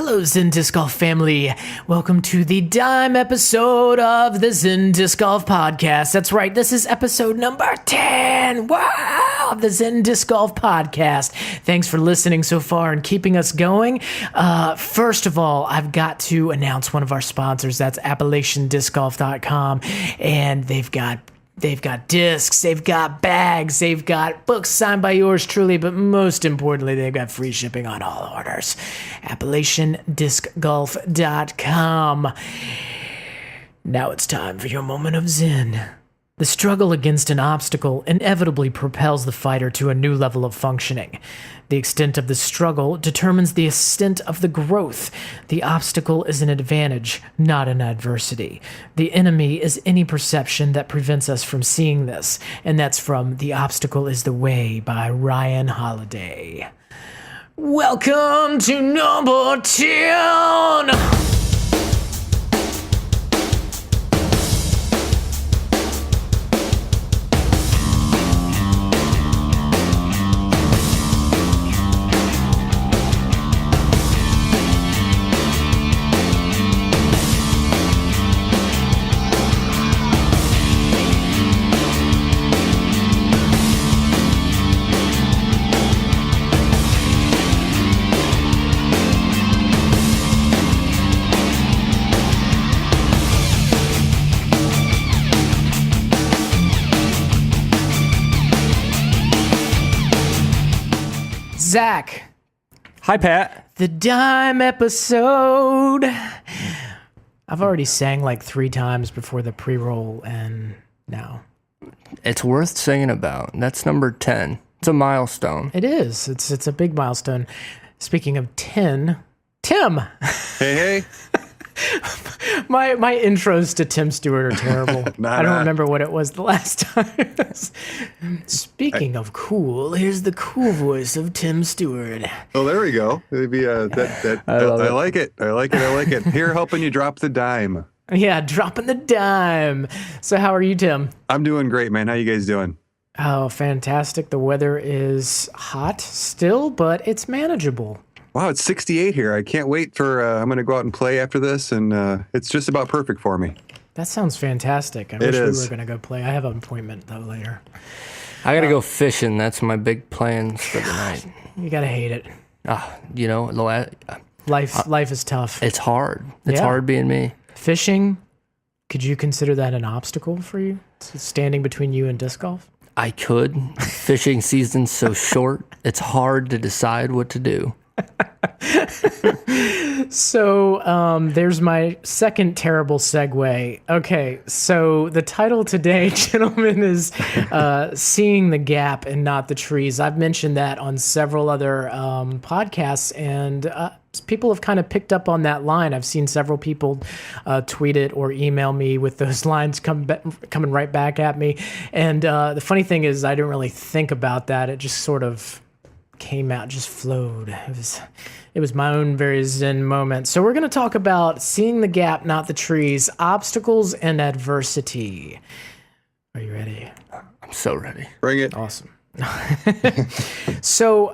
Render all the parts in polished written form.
Hello, Zen Disc Golf family. Welcome to the dime episode of the Zen Disc Golf podcast. That's right, this is episode number 10. Wow, of the Zen Disc Golf podcast. Thanks for listening so far and keeping us going. First of all, I've got to announce one of our sponsors. That's AppalachianDiscGolf.com, and they've got discs, they've got bags, they've got books signed by yours truly, but most importantly, they've got free shipping on all orders. AppalachianDiscGolf.com. Now it's time for your moment of Zen. The struggle against an obstacle inevitably propels the fighter to a new level of functioning. The extent of the struggle determines the extent of the growth. The obstacle is an advantage, not an adversity. The enemy is any perception that prevents us from seeing this, and that's from The Obstacle is the Way by Ryan Holiday. Welcome to number 10! Zach. Hi, Pat. The dime episode. I've already sang like 3 times before the pre-roll, and now. It's worth singing about. That's number 10. It's a milestone. It is. It's a big milestone. Speaking of 10, Tim. Hey. My intros to Tim Steward are terrible. I don't remember what it was the last time. Speaking of cool, here's the cool voice of Tim Steward. Oh, there we go. Maybe I like it. I like it. Here, helping you drop the dime. Yeah, dropping the dime. So how are you, Tim? I'm doing great, man. How you guys doing? Oh, fantastic. The weather is hot still, but it's manageable. Wow, it's 68 here. I can't wait for, I'm going to go out and play after this, and it's just about perfect for me. That sounds fantastic. I wish we were going to go play. I have an appointment, though, later. I got to go fishing. That's my big plans for the night. You got to hate it. Life is tough. It's hard. It's hard being me. Fishing, could you consider that an obstacle for you? Standing between you and disc golf? I could. Fishing season's so short, it's hard to decide what to do. So there's my second terrible segue. Okay, so the title today, gentlemen, is Seeing the Gap and Not the Trees. I've mentioned that on several other podcasts, and people have kind of picked up on that line. I've seen several people tweet it or email me with those lines coming right back at me. And the funny thing is I didn't really think about that. It just sort of came out, just flowed. It was my own very zen moment. So we're going to talk about seeing the gap, not the trees, obstacles and adversity. Are you ready? I'm so ready. Bring it. Awesome. So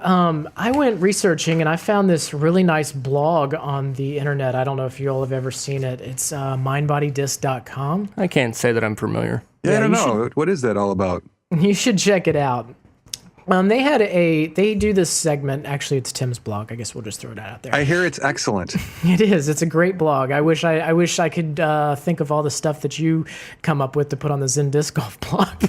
I went researching and I found this really nice blog on the internet. I don't know if you all have ever seen it. It's mindbodydisc.com. I can't say that I'm familiar. Yeah, I don't know. What is that all about? You should check it out. They do this segment. Actually, it's Tim's blog. I guess we'll just throw that out there. I hear it's excellent. It is. It's a great blog. I wish I could think of all the stuff that you come up with to put on the Zen Disc Golf blog.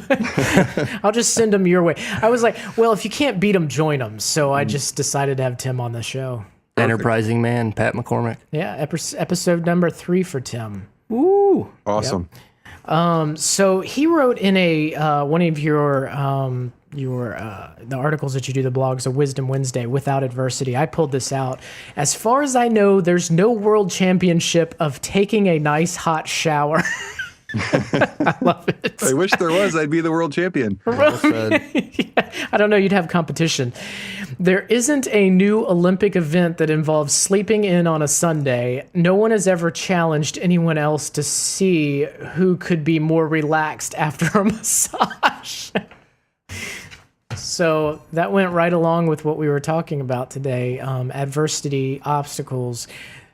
I'll just send them your way. I was like, well, if you can't beat them, join them. So I just decided to have Tim on the show. Perfect. Enterprising man, Pat McCormick. Yeah, episode number 3 for Tim. Woo! Awesome. Yep. So he wrote in a one of your the articles that you do, the blogs, of Wisdom Wednesday, Without Adversity. I pulled this out. As far as I know, there's no world championship of taking a nice hot shower. I love it. I wish there was. I'd be the world champion. Yeah, I don't know. You'd have competition. There isn't a new Olympic event that involves sleeping in on a Sunday. No one has ever challenged anyone else to see who could be more relaxed after a massage. So that went right along with what we were talking about today, adversity, obstacles,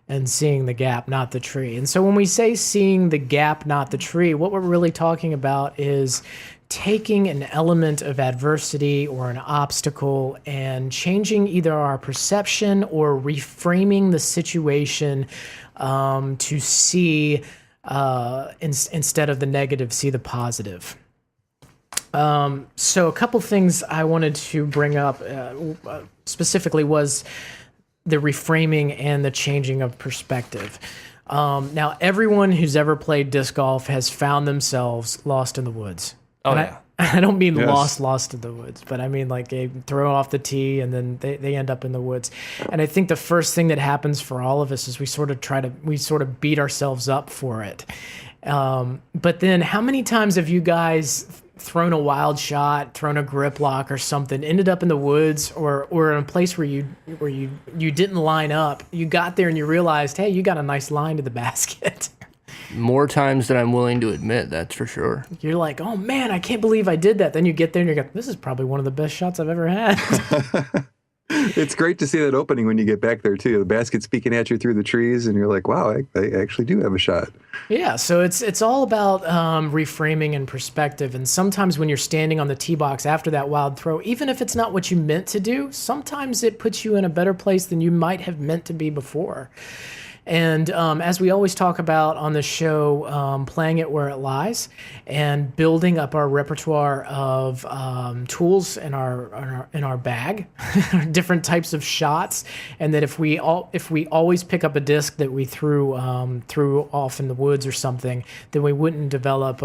and seeing the gap, not the tree. And so when we say seeing the gap, not the tree, what we're really talking about is taking an element of adversity or an obstacle and changing either our perception or reframing the situation to see, instead of the negative, see the positive. So a couple things I wanted to bring up specifically was the reframing and the changing of perspective. Now, everyone who's ever played disc golf has found themselves lost in the woods. Oh, and yeah. I don't mean Yes. lost in the woods, but I mean like they throw off the tee and then they end up in the woods. And I think the first thing that happens for all of us is we sort of beat ourselves up for it. But then how many times have you guys thrown a wild shot, thrown a grip lock or something, ended up in the woods or in a place where you didn't line up? You got there and you realized, hey, you got a nice line to the basket. More times than I'm willing to admit, that's for sure. You're like, oh man, I can't believe I did that. Then you get there and you go, this is probably one of the best shots I've ever had. It's great to see that opening when you get back there too. The basket's peeking at you through the trees, and you're like, "Wow, I actually do have a shot." Yeah, so it's all about reframing and perspective. And sometimes when you're standing on the tee box after that wild throw, even if it's not what you meant to do, sometimes it puts you in a better place than you might have meant to be before. And as we always talk about on the show, playing it where it lies and building up our repertoire of tools in our bag, different types of shots, and that if we always pick up a disc that we threw off in the woods or something, then we wouldn't develop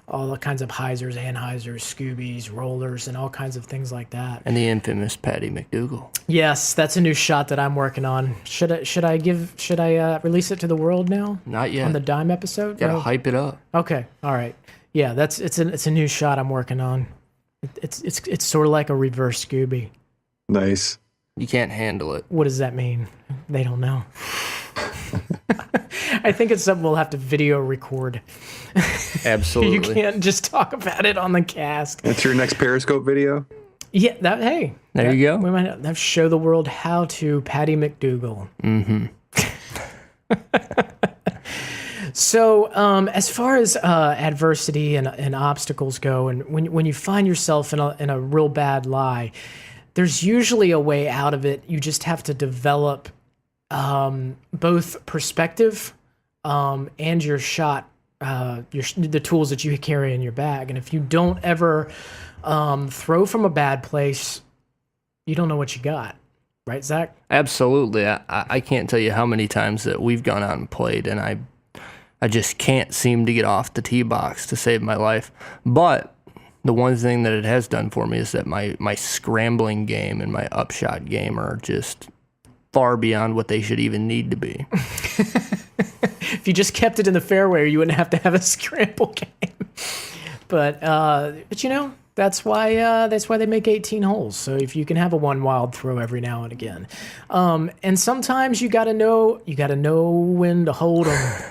all the kinds of hyzers, anhyzers, scoobies, rollers, and all kinds of things like that. And the infamous Patty McDougal. Yes, that's a new shot that I'm working on. Should I release it to the world now? Not yet. On the Dime episode? Gotta No? hype it up. Okay, all right. Yeah, it's a new shot I'm working on. It's sort of like a reverse Scooby. Nice. You can't handle it. What does that mean? They don't know. I think it's something we'll have to video record. Absolutely. You can't just talk about it on the cast. That's your next Periscope video. Yeah, There you go. We might have to show the world how to Patty McDougal. Mm-hmm. So, as far as adversity and obstacles go, and when you find yourself in a real bad lie, there's usually a way out of it. You just have to develop both perspective and your shot, the tools that you carry in your bag. And if you don't ever throw from a bad place, you don't know what you got. Right, Zach? Absolutely. I can't tell you how many times that we've gone out and played, and I just can't seem to get off the tee box to save my life. But the one thing that it has done for me is that my scrambling game and my upshot game are just far beyond what they should even need to be. If you just kept it in the fairway, you wouldn't have to have a scramble game. But you know, that's why they make 18 holes. So if you can have a one wild throw every now and again, and sometimes you got to know when to hold them,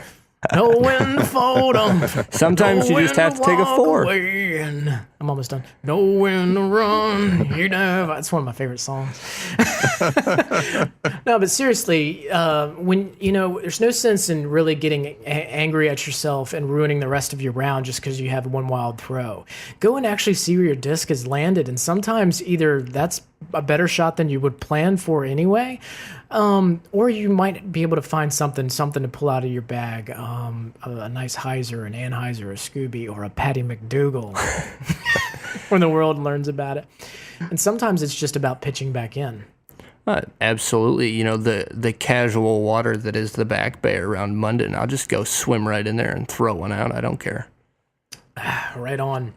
know when to fold them. Sometimes you just have to take a four. I'm almost done. Know when to run. You know, that's one of my favorite songs. No, but seriously, when there's no sense in really getting angry at yourself and ruining the rest of your round just because you have one wild throw. Go and actually see where your disc has landed, and sometimes either that's a better shot than you would plan for anyway, or you might be able to find something to pull out of your bag, a nice hyzer, an anhyzer, a Scooby, or a Patty McDougal when the world learns about it. And sometimes it's just about pitching back in. Absolutely. You know, the casual water that is the back bay around Munden, I'll just go swim right in there and throw one out. I don't care. Right on.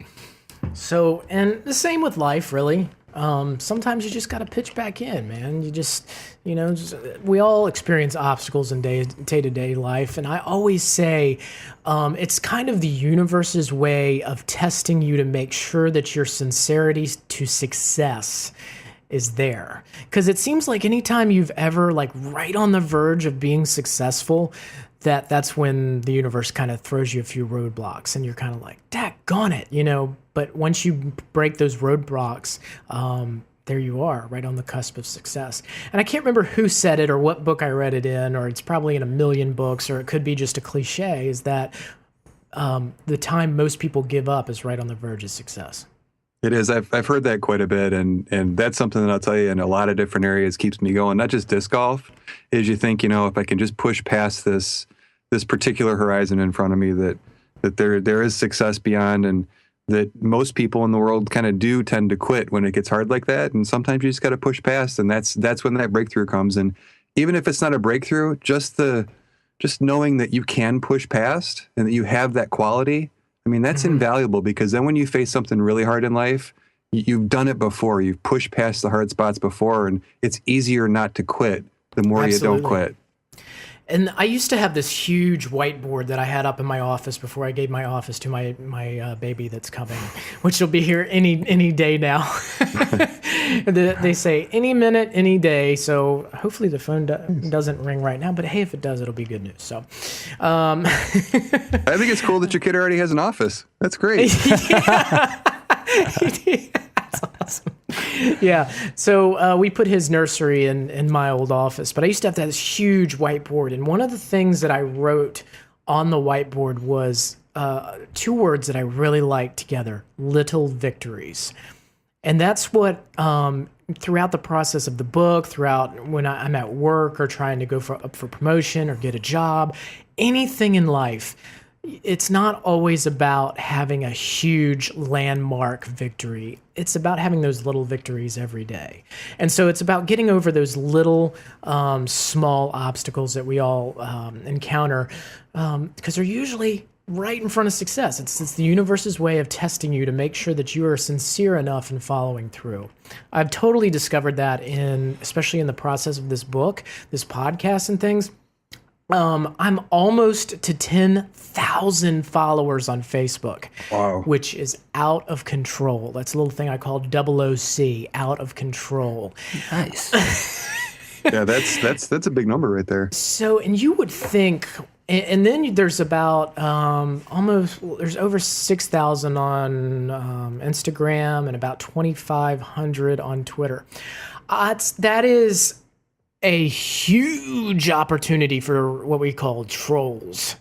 So, and the same with life, really. Sometimes you just got to pitch back in, man. You just, we all experience obstacles in day-to-day life. And I always say it's kind of the universe's way of testing you to make sure that your sincerity to success is there. Because it seems like anytime you've ever, like, right on the verge of being successful, that's when the universe kind of throws you a few roadblocks and you're kind of like, daggone it, But once you break those roadblocks, there you are, right on the cusp of success. And I can't remember who said it or what book I read it in, or it's probably in a million books, or it could be just a cliche, is that the time most people give up is right on the verge of success. It is. I've heard that quite a bit, and that's something that I'll tell you in a lot of different areas keeps me going. Not just disc golf, is you think, if I can just push past this particular horizon in front of me, that there is success beyond, and that most people in the world kind of do tend to quit when it gets hard like that. And sometimes you just got to push past, and that's when that breakthrough comes. And even if it's not a breakthrough, just knowing that you can push past and that you have that quality. I mean, that's invaluable, because then when you face something really hard in life, you've done it before. You've pushed past the hard spots before, and it's easier not to quit the more Absolutely. you don't quit. And I used to have this huge whiteboard that I had up in my office before I gave my office to my baby that's coming, which will be here any day now. They say any minute, any day. So hopefully the phone doesn't ring right now. But hey, if it does, it'll be good news. So I think it's cool that your kid already has an office. That's great. That's awesome. Yeah. So we put his nursery in my old office, but I used to have this huge whiteboard. And one of the things that I wrote on the whiteboard was 2 words that I really liked together: little victories. And that's what, throughout the process of the book, throughout when I'm at work or trying to go up for promotion or get a job, anything in life, it's not always about having a huge landmark victory. It's about having those little victories every day. And so it's about getting over those little small obstacles that we all encounter, because they're usually right in front of success. It's the universe's way of testing you to make sure that you are sincere enough in following through. I've totally discovered that especially in the process of this book, this podcast and things. I'm almost to 10,000 followers on Facebook, Wow. which is out of control. That's a little thing I call OOC, out of control. Nice. Yeah, that's a big number right there. So, and you would think, and then there's about there's over 6,000 on Instagram and about 2,500 on Twitter. That is a huge opportunity for what we call trolls.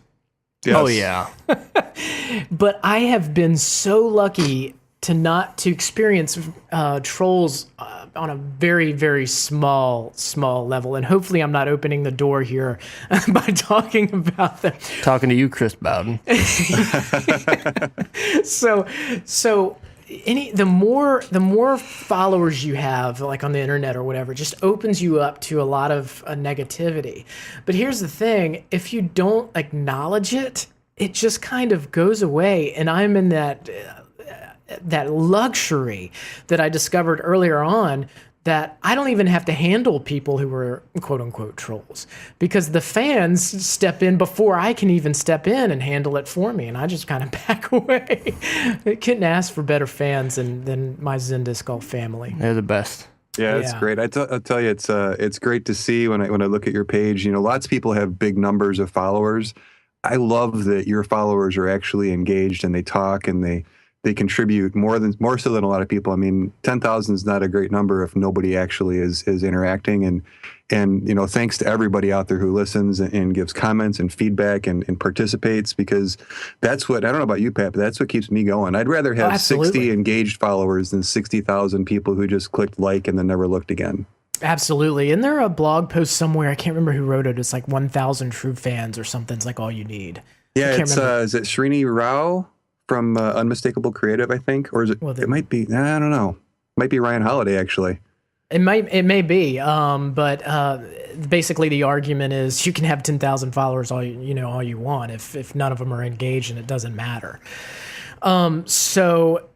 Yes. Oh, yeah. But I have been so lucky to experience trolls on a very, very small level. And hopefully I'm not opening the door here by talking about them. Talking to you, Chris Bowden. So the more followers you have, like on the internet or whatever, just opens you up to a lot of negativity. But here's the thing: if you don't acknowledge it, it just kind of goes away. And I'm in that luxury that I discovered earlier on, that I don't even have to handle people who are quote unquote trolls, because the fans step in before I can even step in and handle it for me. And I just kind of back away. I couldn't ask for better fans than my Zen Disc Golf family. They're the best. Yeah, it's Yeah. great. I'll tell you, it's great to see when I look at your page. Lots of people have big numbers of followers. I love that your followers are actually engaged and they talk and they contribute more so than a lot of people. I mean, 10,000 is not a great number if nobody actually is interacting. And thanks to everybody out there who listens and gives comments and feedback and participates, because that's what, I don't know about you, Pat, but that's what keeps me going. I'd rather have 60 engaged followers than 60,000 people who just clicked like and then never looked again. Absolutely. And there a blog post somewhere, I can't remember who wrote it. It's like 1,000 true fans or something. It's like all you need. Yeah, it's is it Srini Rao from Unmistakable Creative, I think, or is it? Well, it might be. I don't know. Might be Ryan Holiday, actually. It may be. But basically, the argument is you can have 10,000 followers all you want if none of them are engaged, and it doesn't matter. So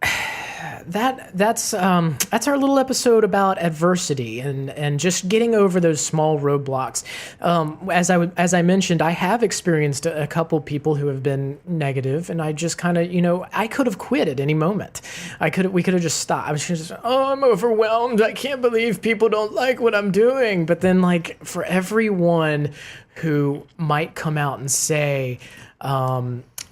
that's our little episode about adversity and just getting over those small roadblocks. As I mentioned, I have experienced a couple people who have been negative, and I just kind of, I could have quit at any moment. We could have just stopped. I was just, I'm overwhelmed. I can't believe people don't like what I'm doing. But then, like, for everyone who might come out and say,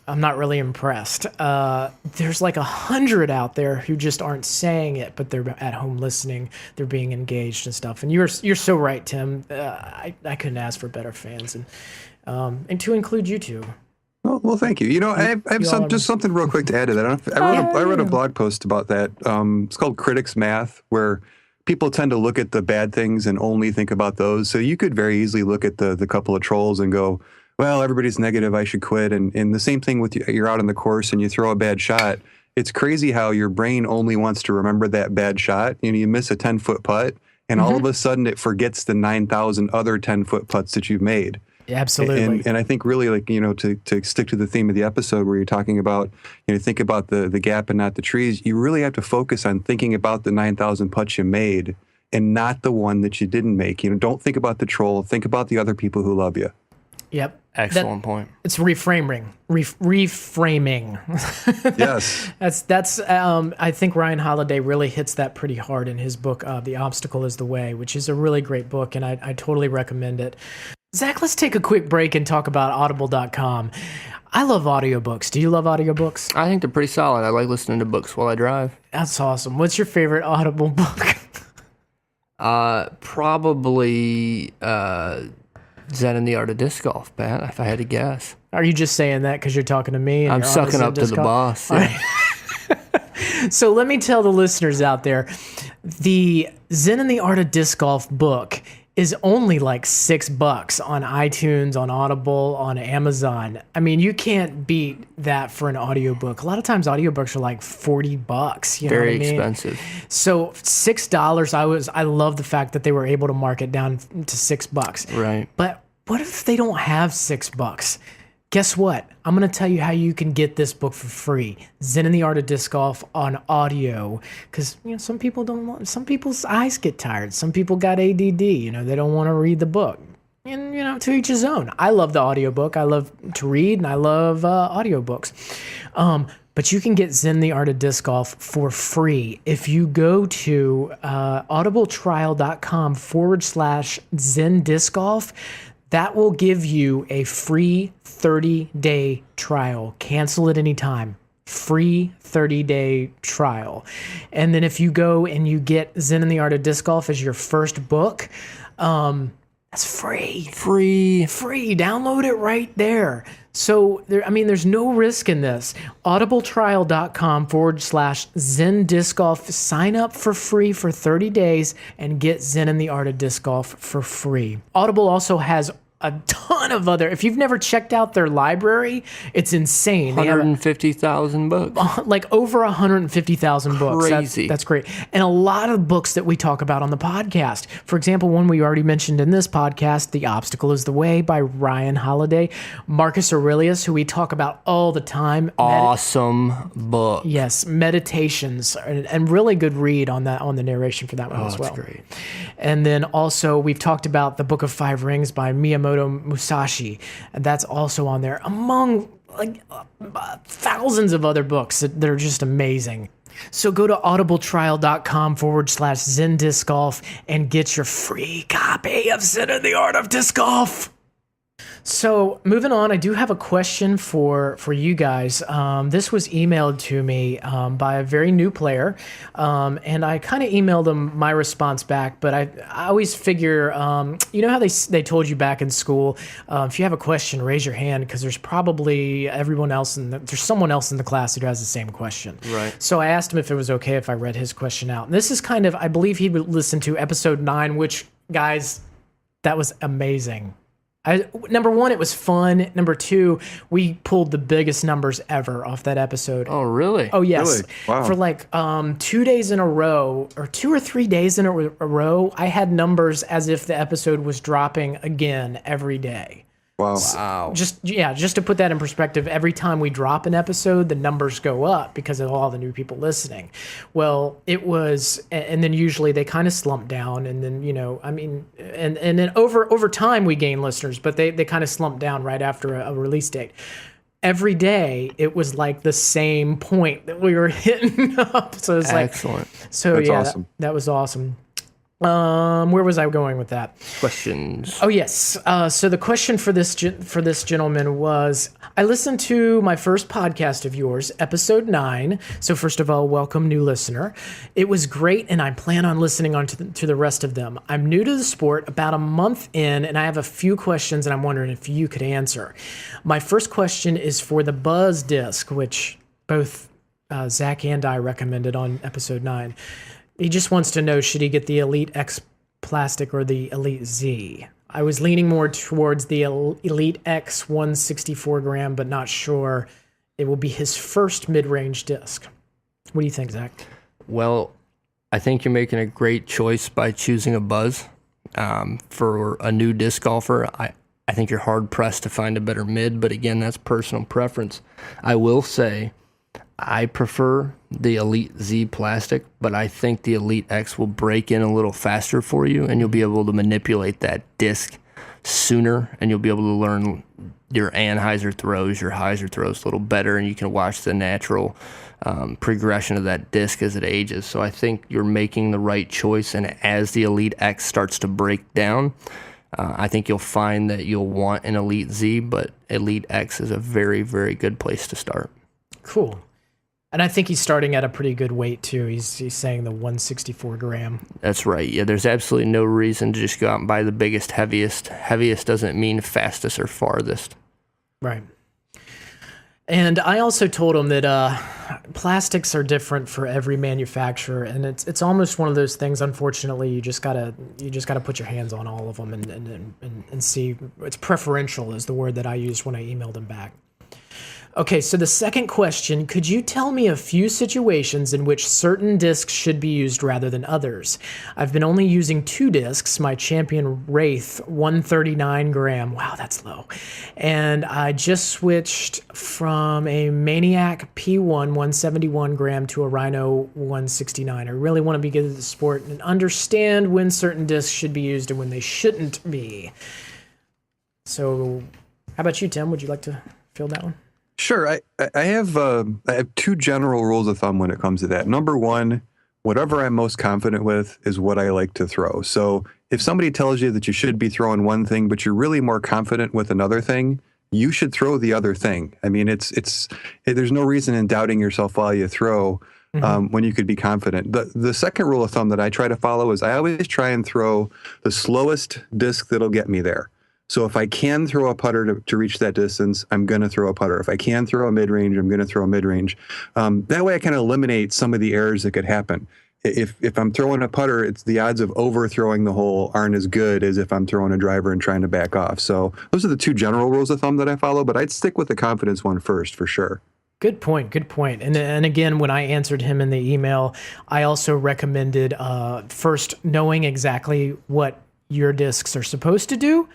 I'm not really impressed. There's like 100 out there who just aren't saying it, but they're at home listening. They're being engaged and stuff. And you're so right, Tim. I couldn't ask for better fans, and to include you two. Well, thank you. I have just something real quick to add to that. I wrote a blog post about that. It's called Critics Math, where people tend to look at the bad things and only think about those. So you could very easily look at the couple of trolls and go, well, everybody's negative, I should quit. And the same thing with you're out on the course and you throw a bad shot. It's crazy how your brain only wants to remember that bad shot. You miss a 10-foot putt, and all of a sudden it forgets the 9,000 other 10-foot putts that you've made. Absolutely. And I think really, like, to stick to the theme of the episode where you're talking about, think about the gap and not the trees, you really have to focus on thinking about the 9,000 putts you made and not the one that you didn't make. Don't think about the troll. Think about the other people who love you. Yep. Excellent point. It's reframing. Reframing. Yes. That's. I think Ryan Holiday really hits that pretty hard in his book, The Obstacle is the Way, which is a really great book, and I totally recommend it. Zach, let's take a quick break and talk about audible.com. I love audiobooks. Do you love audiobooks? I think they're pretty solid. I like listening to books while I drive. That's awesome. What's your favorite Audible book? Probably Zen and the Art of Disc Golf, Pat, if I had to guess. Are you just saying that because you're talking to me? And I'm sucking up to the boss. Yeah. So let me tell the listeners out there, the Zen and the Art of Disc Golf book is only like $6 on iTunes, on Audible, on Amazon. I mean, you can't beat that for an audiobook. A lot of times audiobooks are like $40. You know Very what I mean? expensive. So $6, I love the fact that they were able to mark it down to $6. Right. But what if they don't have $6? Guess what? I'm going to tell you how you can get this book for free. Zen and the Art of Disc Golf on audio. Because some people some people's eyes get tired. Some people got ADD. They don't want to read the book. And, to each his own. I love the audiobook. I love to read, and I love audiobooks. But you can get Zen the Art of Disc Golf for free if you go to audibletrial.com/Zen Disc Golf. That will give you a free 30-day trial. Cancel at any time. Free 30-day trial. And then if you go and you get Zen and the Art of Disc Golf as your first book, that's free. Free. Download it right there. So, there's no risk in this. audibletrial.com/Zen Disc Golf. Sign up for free for 30 days and get Zen and the Art of Disc Golf for free. Audible also has a ton of other. If you've never checked out their library, it's insane. 150,000 books. Like over 150,000 books. Crazy. That's great. And a lot of books that we talk about on the podcast. For example, one we already mentioned in this podcast, The Obstacle is the Way by Ryan Holiday. Marcus Aurelius, who we talk about all the time. Awesome book. Yes, Meditations, and really good read on the narration for that one as well. That's great. And then also we've talked about The Book of Five Rings by Miyamoto Musashi, and that's also on there among thousands of other books that are just amazing. So go to audibletrial.com/Zen Disc Golf and get your free copy of Zen and the Art of Disc Golf. So moving on, I do have a question for you guys. This was emailed to me by a very new player, and I kind of emailed them my response back. But I always figure, you know how they told you back in school, if you have a question, raise your hand because there's probably there's someone else in the class who has the same question. Right. So I asked him if it was okay if I read his question out. And this is kind of, I believe he would listen to episode 9, which, guys, that was amazing. Number one, it was fun. Number two, we pulled the biggest numbers ever off that episode. Oh, really? Oh, yes. Really? Wow. For 2 days in a row, or 2 or 3 days in a row, I had numbers as if the episode was dropping again every day. Wow. Just to put that in perspective, every time we drop an episode, the numbers go up because of all the new people listening. Well, it was, and then usually they kind of slump down, and then, and then over time we gain listeners, but they kind of slump down right after a release date. Every day it was like the same point that we were hitting up. So it's excellent. That's awesome. That was awesome. Where was I going with that? Questions. Oh yes. So the question for this gentleman was, I listened to my first podcast of yours, episode 9. So first of all, welcome, new listener. It was great, and I plan on listening on to the rest of them. I'm new to the sport, about a month in, and I have a few questions, and I'm wondering if you could answer. My first question is for the Buzz disc, which both Zach and I recommended on episode 9. He just wants to know, should he get the Elite X plastic or the Elite Z? I was leaning more towards the Elite X 164 gram, but not sure it will be his first mid-range disc. What do you think, Zach? Well, I think you're making a great choice by choosing a Buzz. For a new disc golfer, I think you're hard-pressed to find a better mid, but again, that's personal preference. I will say I prefer the Elite Z plastic, but I think the Elite X will break in a little faster for you, and you'll be able to manipulate that disc sooner, and you'll be able to learn your anhyzer throws, your hyzer throws a little better, and you can watch the natural progression of that disc as it ages. So I think you're making the right choice, and as the Elite X starts to break down, I think you'll find that you'll want an Elite Z, but Elite X is a very, very good place to start. Cool. And I think he's starting at a pretty good weight, too. He's saying the 164 gram. That's right. Yeah, there's absolutely no reason to just go out and buy the biggest, heaviest. Heaviest doesn't mean fastest or farthest. Right. And I also told him that plastics are different for every manufacturer, and it's almost one of those things. Unfortunately, you just gotta put your hands on all of them and see. It's preferential is the word that I used when I emailed him back. Okay, so the second question, could you tell me a few situations in which certain discs should be used rather than others? I've been only using 2 discs, my Champion Wraith 139 gram, wow, that's low, and I just switched from a Maniac P1 171 gram to a Rhino 169. I really want to be good at the sport and understand when certain discs should be used and when they shouldn't be. So, how about you, Tim? Would you like to field that one? Sure. I have 2 general rules of thumb when it comes to that. Number one, whatever I'm most confident with is what I like to throw. So if somebody tells you that you should be throwing one thing, but you're really more confident with another thing, you should throw the other thing. I mean, there's no reason in doubting yourself while you throw when you could be confident. The second rule of thumb that I try to follow is I always try and throw the slowest disc that'll get me there. So if I can throw a putter to reach that distance, I'm going to throw a putter. If I can throw a mid-range, I'm going to throw a mid-range. That way I kind of eliminate some of the errors that could happen. If I'm throwing a putter, it's the odds of overthrowing the hole aren't as good as if I'm throwing a driver and trying to back off. So those are the 2 general rules of thumb that I follow, but I'd stick with the confidence one first for sure. Good point. Good point. And again, when I answered him in the email, I also recommended first knowing exactly what your discs are supposed to do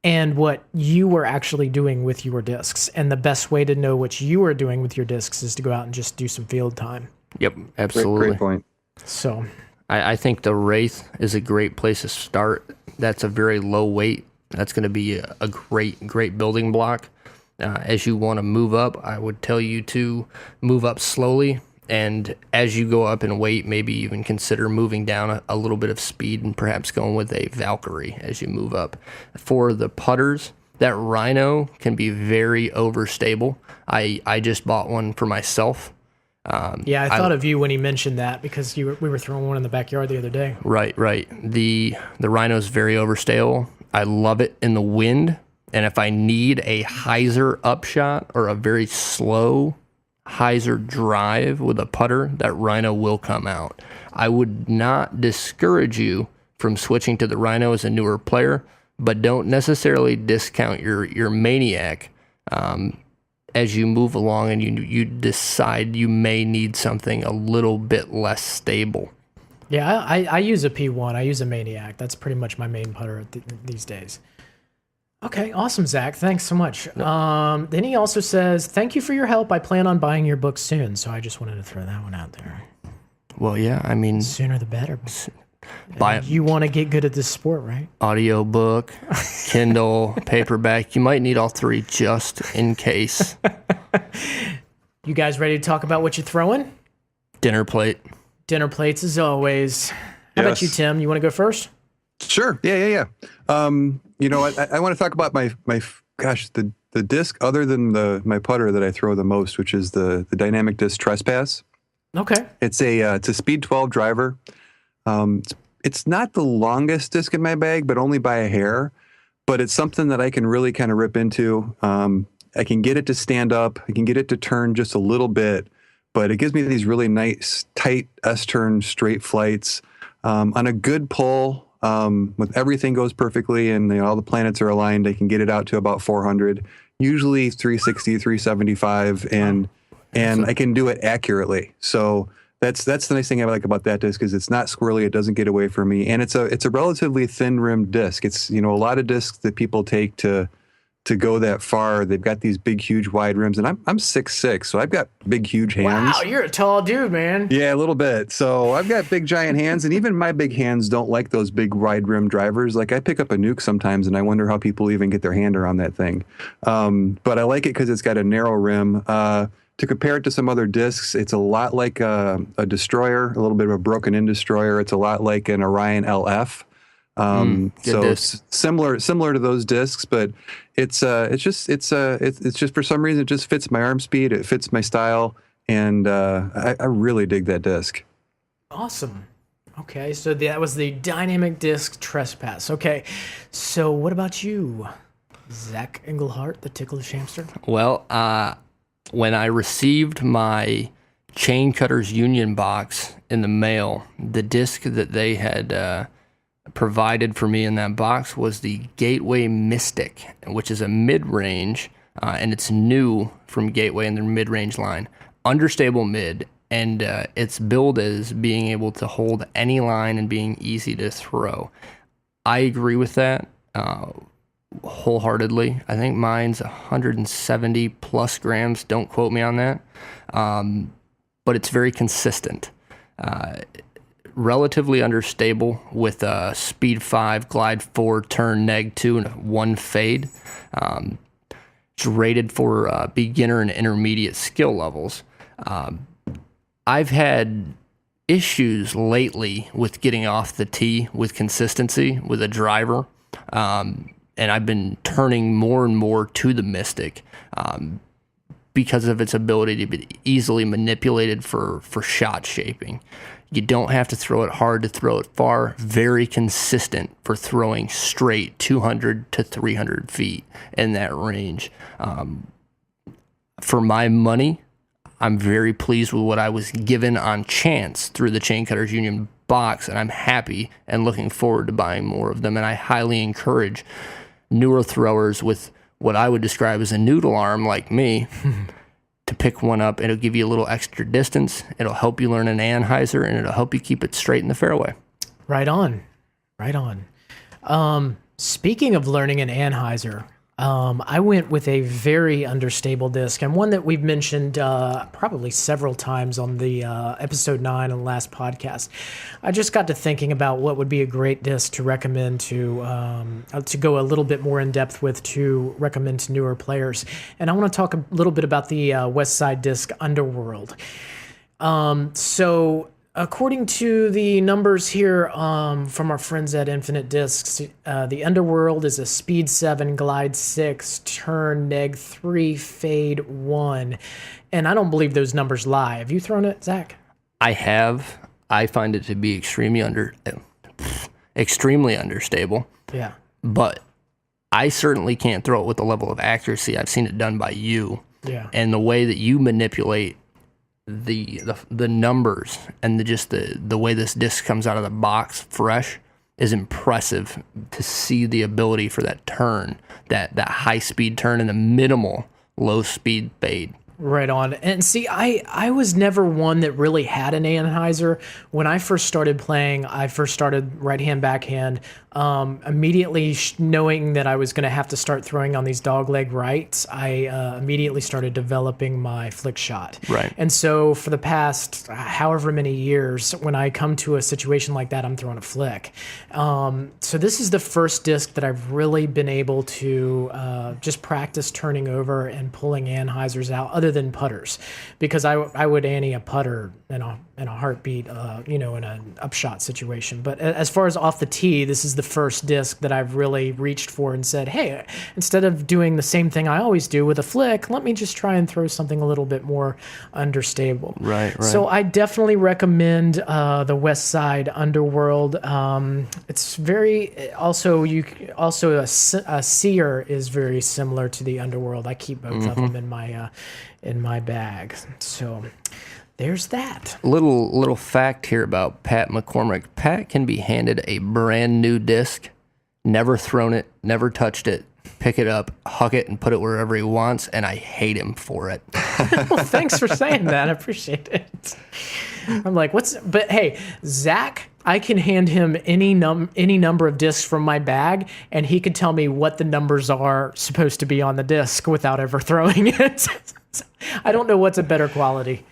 and what you were actually doing with your discs. And the best way to know what you are doing with your discs is to go out and just do some field time. Yep, absolutely. Great point. So I think the Wraith is a great place to start. That's a very low weight. That's going to be a great building block. As you want to move up, I would tell you to move up slowly. And as you go up in weight, maybe even consider moving down a little bit of speed and perhaps going with a Valkyrie as you move up. For the putters, that Rhino can be very overstable. I just bought one for myself. I thought of you when he mentioned that because we were throwing one in the backyard the other day. Right. The Rhino is very overstable. I love it in the wind. And if I need a hyzer upshot or a very slow hyzer drive with a putter, that Rhino will come out. I would not discourage you from switching to the Rhino as a newer player, but don't necessarily discount your Maniac as you move along and you decide you may need something a little bit less stable. Yeah, I use a P1. I use a Maniac. That's pretty much my main putter these days. Okay, awesome, Zach. Thanks so much. Then he also says, thank you for your help. I plan on buying your book soon. So I just wanted to throw that one out there. Well, yeah, I mean... Sooner the better. Buy you want to get good at this sport, right? Audio book, Kindle, paperback. You might need all 3 just in case. You guys ready to talk about what you're throwing? Dinner plate. Dinner plates as always. How about you, Tim? You want to go first? Sure. Yeah. You know, I want to talk about my the disc other than my putter that I throw the most, which is the dynamic disc Trespass. Okay. It's a speed 12 driver. It's not the longest disc in my bag, but only by a hair. But it's something that I can really kind of rip into. I can get it to stand up. I can get it to turn just a little bit, but it gives me these really nice, tight S-turn straight flights. On a good pull, with everything goes perfectly and all the planets are aligned, I can get it out to about 400, usually 360, 375, and I can do it accurately. So that's the nice thing I like about that disc is it's not squirrely, it doesn't get away from me, and it's a relatively thin rimmed disc. It's a lot of discs that people take to go that far. They've got these big, huge, wide rims, and I'm 6'6", so I've got big, huge hands. Wow, you're a tall dude, man. Yeah, a little bit. So I've got big, giant hands, and even my big hands don't like those big, wide rim drivers. Like I pick up a nuke sometimes, and I wonder how people even get their hand around that thing. But I like it because it's got a narrow rim. To compare it to some other discs, it's a lot like a destroyer, a little bit of a broken-in destroyer. It's a lot like an Orion LF. So it's similar to those discs, but it's just for some reason it just fits my arm speed, it fits my style, and I really dig that disc. Awesome. Okay, so that was the dynamic disc Trespass. Okay, so what about you, Zach Englehart, the ticklish hamster? Well, when I received my Chain Cutters Union box in the mail, the disc that they had provided for me in that box was the Gateway Mystic, which is a mid-range, and it's new from Gateway in their mid-range line. Understable mid, and it's billed as being able to hold any line and being easy to throw. I agree with that wholeheartedly. I think mine's 170 plus grams. Don't quote me on that. But it's very consistent. Relatively understable with speed 5, glide 4, turn neg 2, and 1 fade. It's rated for beginner and intermediate skill levels. I've had issues lately with getting off the tee with consistency with a driver, and I've been turning more and more to the Mystic because of its ability to be easily manipulated for shot shaping. You don't have to throw it hard to throw it far. Very consistent for throwing straight 200 to 300 feet in that range. For my money, I'm very pleased with what I was given on chance through the Chain Cutters Union box, and I'm happy and looking forward to buying more of them. And I highly encourage newer throwers with what I would describe as a noodle arm like me to pick one up. It'll give you a little extra distance. It'll help you learn an anhyzer, and it'll help you keep it straight in the fairway. Right on. Right on. Speaking of learning an anhyzer, I went with a very understable disc, and one that we've mentioned probably several times on the episode 9 on the last podcast. I just got to thinking about what would be a great disc to recommend to go a little bit more in depth with, to recommend to newer players. And I want to talk a little bit about the Westside disc Underworld. So according to the numbers here from our friends at Infinite Discs, the Underworld is a speed 7, glide 6, turn neg 3, fade 1. And I don't believe those numbers lie. Have you thrown it, Zach? I have. I find it to be extremely understable. Yeah. But I certainly can't throw it with the level of accuracy I've seen it done by you. Yeah. And the way that you manipulate the numbers and the way this disc comes out of the box fresh is impressive. To see the ability for that turn, that high speed turn and the minimal low speed fade. Right on. And see, I was never one that really had an anhyzer. When I first started playing, I first started right hand, backhand, immediately knowing that I was going to have to start throwing on these dogleg rights, I immediately started developing my flick shot. Right. And so for the past however many years, when I come to a situation like that, I'm throwing a flick. So this is the first disc that I've really been able to just practice turning over and pulling anhyzers out, other other than putters, because I would ante a putter in a heartbeat, in an upshot situation. But as far as off the tee, this is the first disc that I've really reached for and said, hey, instead of doing the same thing I always do with a flick, let me just try and throw something a little bit more understable. Right. So I definitely recommend the Westside Underworld. It's very also a seer is very similar to the Underworld. I keep both of them in my bag. So there's that. Little fact here about Pat McCormick. Pat can be handed a brand new disc, never thrown it, never touched it, pick it up, huck it, and put it wherever he wants, and I hate him for it. Well, thanks for saying that. I appreciate it. I'm like, but hey, Zach, I can hand him any number of discs from my bag, and he could tell me what the numbers are supposed to be on the disc without ever throwing it. I don't know what's a better quality.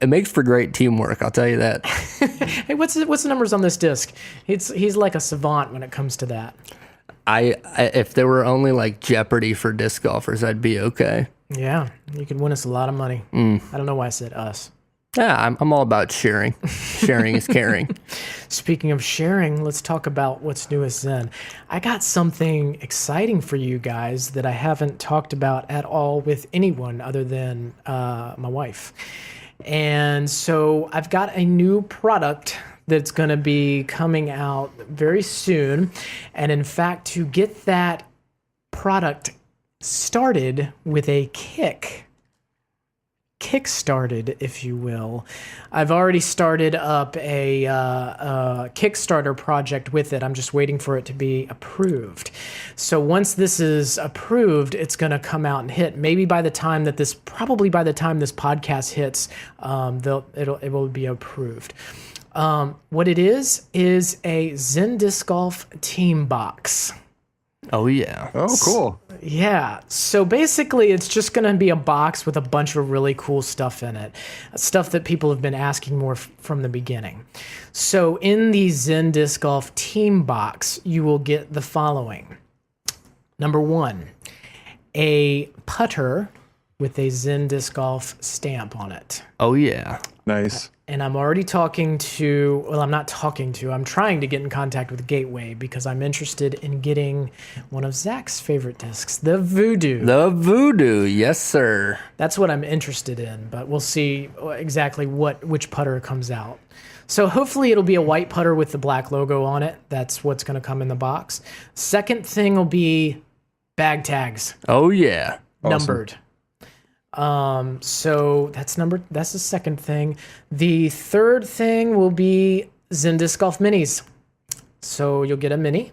It makes for great teamwork, I'll tell you that. Hey, what's the numbers on this disc? He's like a savant when it comes to that. I if there were only like Jeopardy for disc golfers, I'd be okay. Yeah, you could win us a lot of money. I don't know why I said us. Yeah, I'm all about sharing. Sharing is caring. Speaking of sharing, let's talk about what's new with Zen. I got something exciting for you guys that I haven't talked about at all with anyone other than my wife. And so I've got a new product that's going to be coming out very soon. And in fact, to get that product started with a kick-started, if you will, I've already started up a Kickstarter project with it. I'm just waiting for it to be approved. So once this is approved, it's going to come out and hit. Maybe by the time this podcast hits, it will be approved. What it is a Zen Disc Golf team box. Oh, yeah. Oh, cool. Yeah. So basically, it's just going to be a box with a bunch of really cool stuff in it. Stuff that people have been asking more from the beginning. So in the Zen Disc Golf team box, you will get the following. Number 1, a putter with a Zen Disc Golf stamp on it. Oh, yeah. Nice. And I'm already I'm trying to get in contact with Gateway because I'm interested in getting one of Zach's favorite discs, the Voodoo. The Voodoo, yes, sir. That's what I'm interested in, but we'll see exactly which putter comes out. So hopefully it'll be a white putter with the black logo on it. That's what's going to come in the box. Second thing will be bag tags. Oh, yeah. Numbered. So that's the second thing. The third thing will be Zen Disc Golf minis. So you'll get a mini,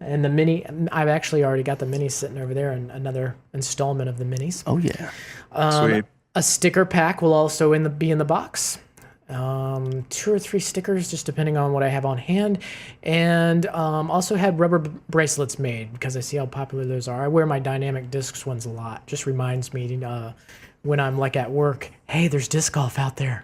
and the mini, I've actually already got the mini sitting over there, and another installment of the minis. Oh, yeah. Sweet. A sticker pack will also be in the box. 2 or 3 stickers, just depending on what I have on hand. And also had rubber bracelets made because I see how popular those are. I wear my dynamic discs ones a lot. Just reminds me when I'm like at work, hey, there's disc golf out there.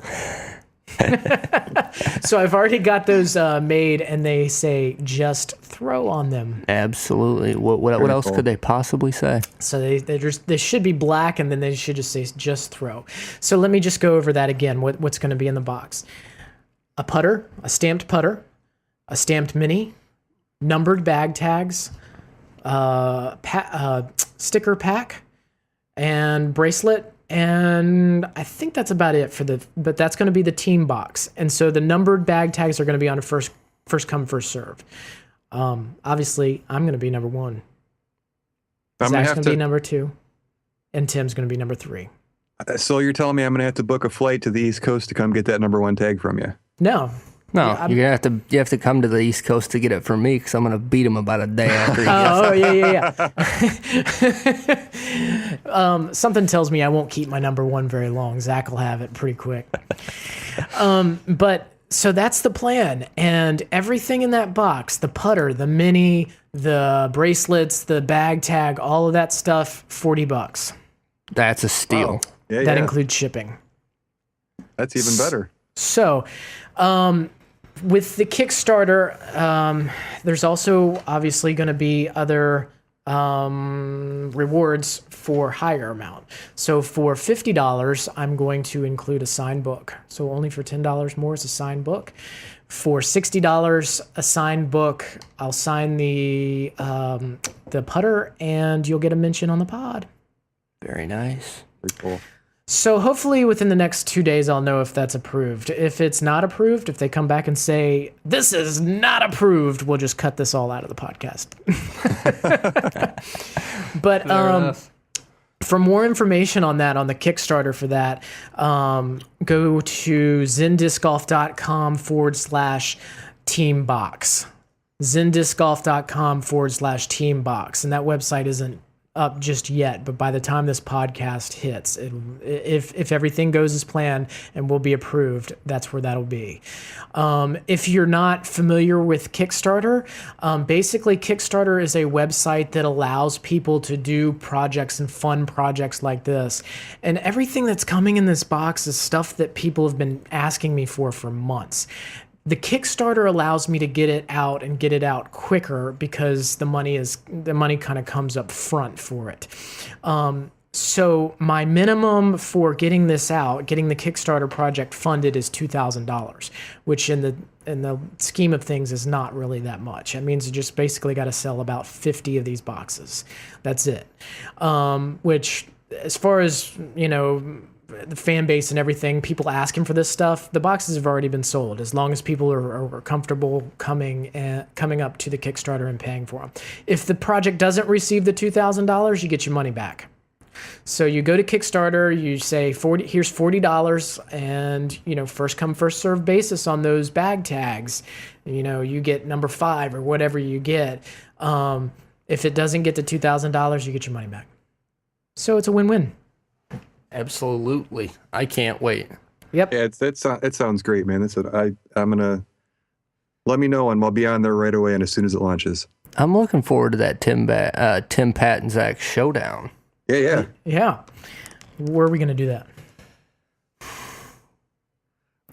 So I've already got those made, and they say just throw on them. Absolutely. What else could they possibly say? So they should be black, and then they should just say just throw. So let me just go over that again. What's going to be in the box? A putter, a stamped mini, numbered bag tags, sticker pack, and bracelet. And I think that's about it but that's going to be the team box. And so the numbered bag tags are going to be on a first come, first serve. Obviously, I'm going to be number 1. Zach's going to be number 2. And Tim's going to be number 3. So you're telling me I'm going to have to book a flight to the East Coast to come get that number 1 tag from you? No. No, Yeah, you have to come to the East Coast to get it from me because I'm going to beat him about a day after he gets it. Yeah. Something tells me I won't keep my number 1 very long. Zach will have it pretty quick. But so that's the plan. And everything in that box, the putter, the mini, the bracelets, the bag tag, all of that stuff, $40. That's a steal. Oh, yeah, That includes shipping. That's even better. So, with the Kickstarter, there's also obviously going to be other rewards for higher amount. So for $50, I'm going to include a signed book. So only for $10 more is a signed book. For $60, a signed book. I'll sign the putter, and you'll get a mention on the pod. Very nice. Pretty cool. So hopefully within the next 2 days, I'll know if that's approved. If it's not approved, if they come back and say, this is not approved, we'll just cut this all out of the podcast. But for more information on that, on the Kickstarter for that, go to zendiscgolf.com/teambox. zendiscgolf.com/teambox. And that website isn't up just yet, but by the time this podcast hits, if everything goes as planned and will be approved, that's where that'll be. If you're not familiar with Kickstarter, basically Kickstarter is a website that allows people to do projects and fun projects like this. And everything that's coming in this box is stuff that people have been asking me for months. The Kickstarter allows me to get it out and get it out quicker because the money kind of comes up front for it. So my minimum for getting this out, getting the Kickstarter project funded, is $2,000, which in the scheme of things is not really that much. It means you just basically got to sell about 50 of these boxes. That's it. Which, as far as, the fan base and everything, people asking for this stuff, the boxes have already been sold as long as people are comfortable coming up to the Kickstarter and paying for them. If the project doesn't receive the $2,000, you get your money back. So you go to Kickstarter, you say here's $40, and first come first served basis on those bag tags. You get number 5 or whatever you get. If it doesn't get to $2,000, you get your money back. So it's a win-win. Absolutely. I can't wait. Yep. Yeah, it sounds great, man. I'm gonna let me know, and I'll be on there right away and as soon as it launches. I'm looking forward to that Tim, Pat, and Zach showdown. Yeah. Where are we gonna do that?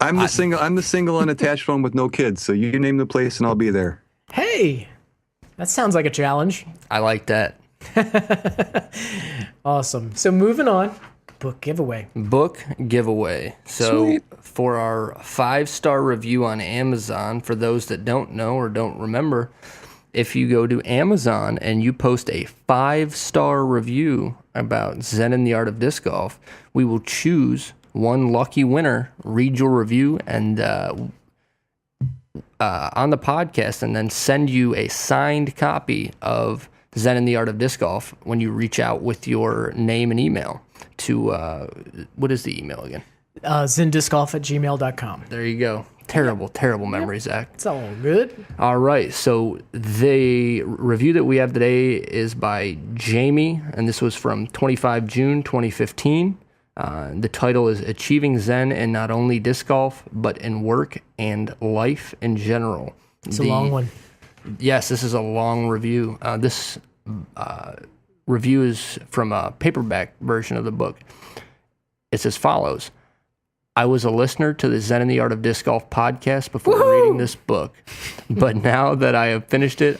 I'm the single unattached one with no kids. So you name the place, and I'll be there. Hey, that sounds like a challenge. I like that. Awesome. So moving on. Book giveaway. So Sweet. For our 5-star review on Amazon, for those that don't know or don't remember, if you go to Amazon and you post a 5-star review about Zen and the Art of Disc Golf, we will choose one lucky winner, read your review, and on the podcast, and then send you a signed copy of Zen and the Art of Disc Golf when you reach out with your name and email to, what is the email again? zendiscgolf@gmail.com. There you go. Terrible memory, Zach. It's all good. All right, so the review that we have today is by Jamie, and this was from 25 June 2015. The title is Achieving Zen in Not Only Disc Golf, but in Work and Life in General. It's a long one. Yes, this is a long review. This review is from a paperback version of the book. It's as follows. I was a listener to the Zen and the Art of Disc Golf podcast before reading this book, but now that I have finished it,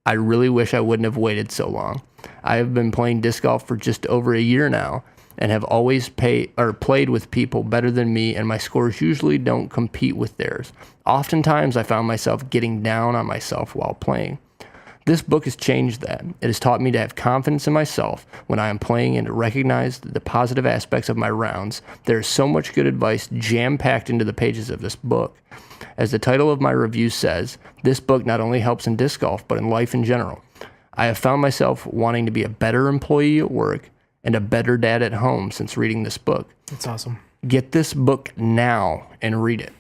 I really wish I wouldn't have waited so long. I have been playing disc golf for just over a year now and have always played with people better than me, and my scores usually don't compete with theirs. Oftentimes, I found myself getting down on myself while playing. This book has changed that. It has taught me to have confidence in myself when I am playing and to recognize the positive aspects of my rounds. There is so much good advice jam-packed into the pages of this book. As the title of my review says, this book not only helps in disc golf, but in life in general. I have found myself wanting to be a better employee at work and a better dad at home since reading this book. That's awesome. Get this book now and read it.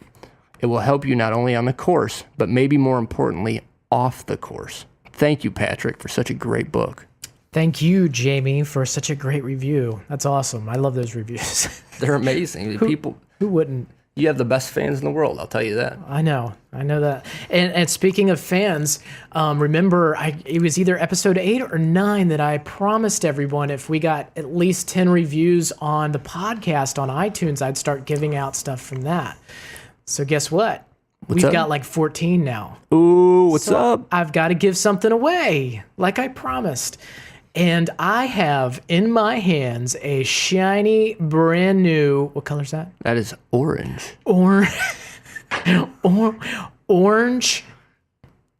It will help you not only on the course, but maybe more importantly, off the course. Thank you, Patrick, for such a great book. Thank you, Jamie, for such a great review. That's awesome. I love those reviews. They're amazing. Who wouldn't? You have the best fans in the world, I'll tell you that. I know that. And speaking of fans, remember, it was either episode 8 or 9 that I promised everyone if we got at least 10 reviews on the podcast on iTunes, I'd start giving out stuff from that. So guess what? What's We've up? got like 14 now. Ooh, what's So up? I've got to give something away, like I promised. And I have in my hands a shiny, brand new. What color is that? That is orange. Orange. Orange.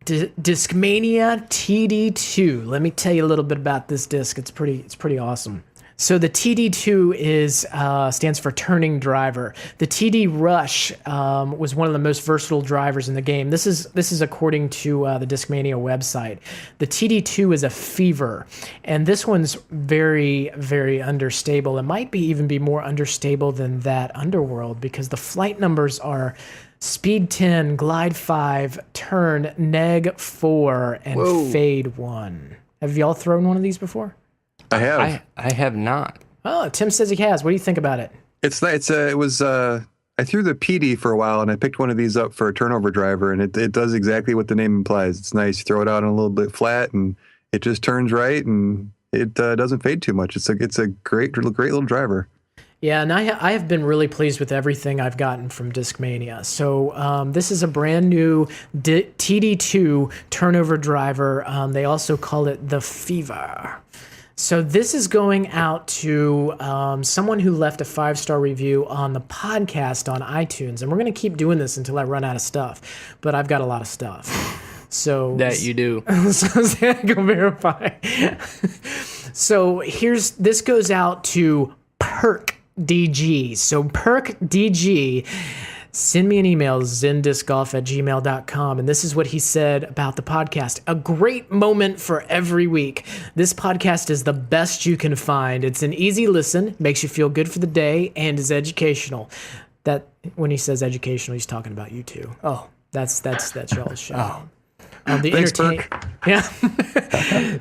Discmania Td2. Let me tell you a little bit about this disc. It's pretty awesome. So the TD2 stands for turning driver. The TD Rush was one of the most versatile drivers in the game. This is according to the Discmania website. The TD2 is a fever, and this one's very, very understable. It might even be more understable than that Underworld because the flight numbers are speed 10, glide 5, turn neg 4, and fade 1. Have y'all thrown one of these before? I have. I have not. Oh, Tim says he has. What do you think about it? I threw the PD for a while and I picked one of these up for a turnover driver, and it does exactly what the name implies. It's nice. You throw it out on a little bit flat and it just turns right and it doesn't fade too much. It's a great little driver. Yeah, and I have been really pleased with everything I've gotten from Discmania. So this is a brand new TD2 turnover driver. They also call it the Fever. So this is going out to someone who left a 5-star review on the podcast on iTunes. And we're going to keep doing this until I run out of stuff. But I've got a lot of stuff. So That you do. so Zach, go verify. So this goes out to Perk DG. So Perk DG, send me an email, zendiscgolf@gmail.com. And this is what he said about the podcast. A great moment for every week. This podcast is the best you can find. It's an easy listen, makes you feel good for the day, and is educational. That when he says educational, he's talking about you two. Oh, that's y'all's show. Oh. The Thanks, entertain. Yeah.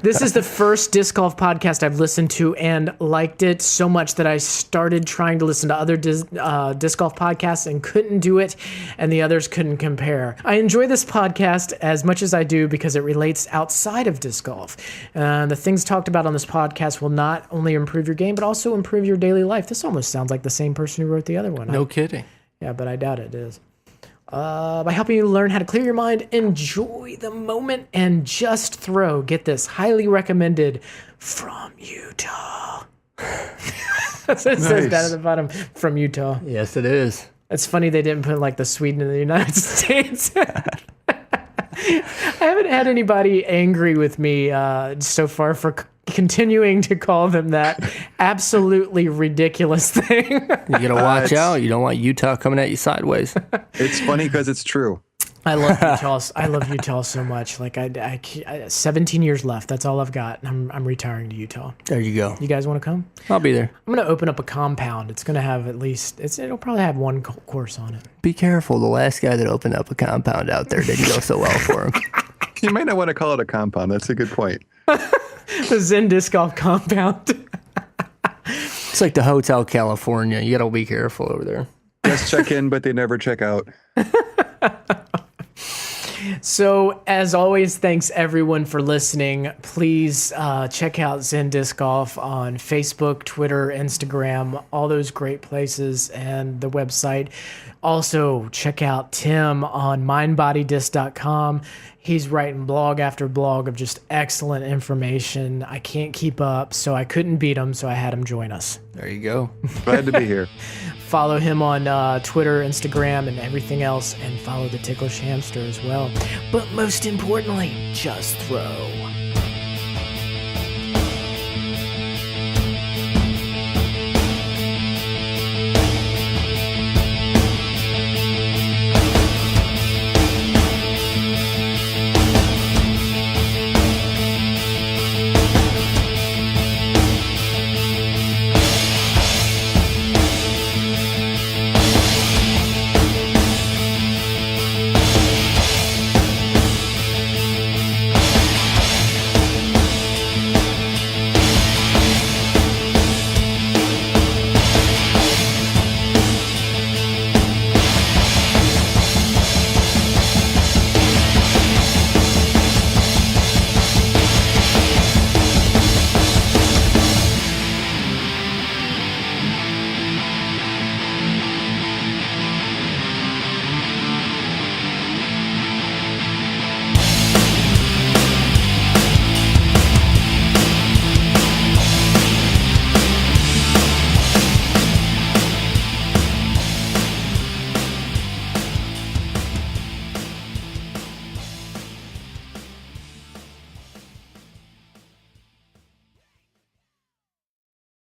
This is the first disc golf podcast I've listened to and liked it so much that I started trying to listen to other disc golf podcasts and couldn't do it, and the others couldn't compare. I enjoy this podcast as much as I do because it relates outside of disc golf. The things talked about on this podcast will not only improve your game, but also improve your daily life. This almost sounds like the same person who wrote the other one. No kidding. Yeah, but I doubt it is. By helping you learn how to clear your mind, enjoy the moment, and just throw. Get this, highly recommended from Utah. That's what it says down at the bottom, from Utah. Yes, it is. It's funny they didn't put like the Sweden and the United States. I haven't had anybody angry with me so far for continuing to call them that absolutely ridiculous thing. You gotta watch out. You don't want Utah coming at you sideways. It's funny because it's true. I love Utah. I love Utah so much. Like I 17 years left. That's all I've got. I'm retiring to Utah. There you go. You guys want to come? I'll be there. I'm gonna open up a compound. It's gonna have it'll probably have one course on it. Be careful. The last guy that opened up a compound out there didn't go so well for him. You might not want to call it a compound. That's a good point. The Zen Disc Golf compound. It's like the Hotel California. You gotta be careful over there. Just check in, but they never check out. So, as always, thanks everyone for listening. Please check out Zen Disc Golf on Facebook, Twitter, Instagram, all those great places, and the website. Also, check out Tim on mindbodydisc.com. He's writing blog after blog of just excellent information. I can't keep up, so I couldn't beat him, so I had him join us. There you go. Glad to be here. Follow him on Twitter, Instagram, and everything else, and follow the Ticklish Hamster as well. But most importantly, just throw.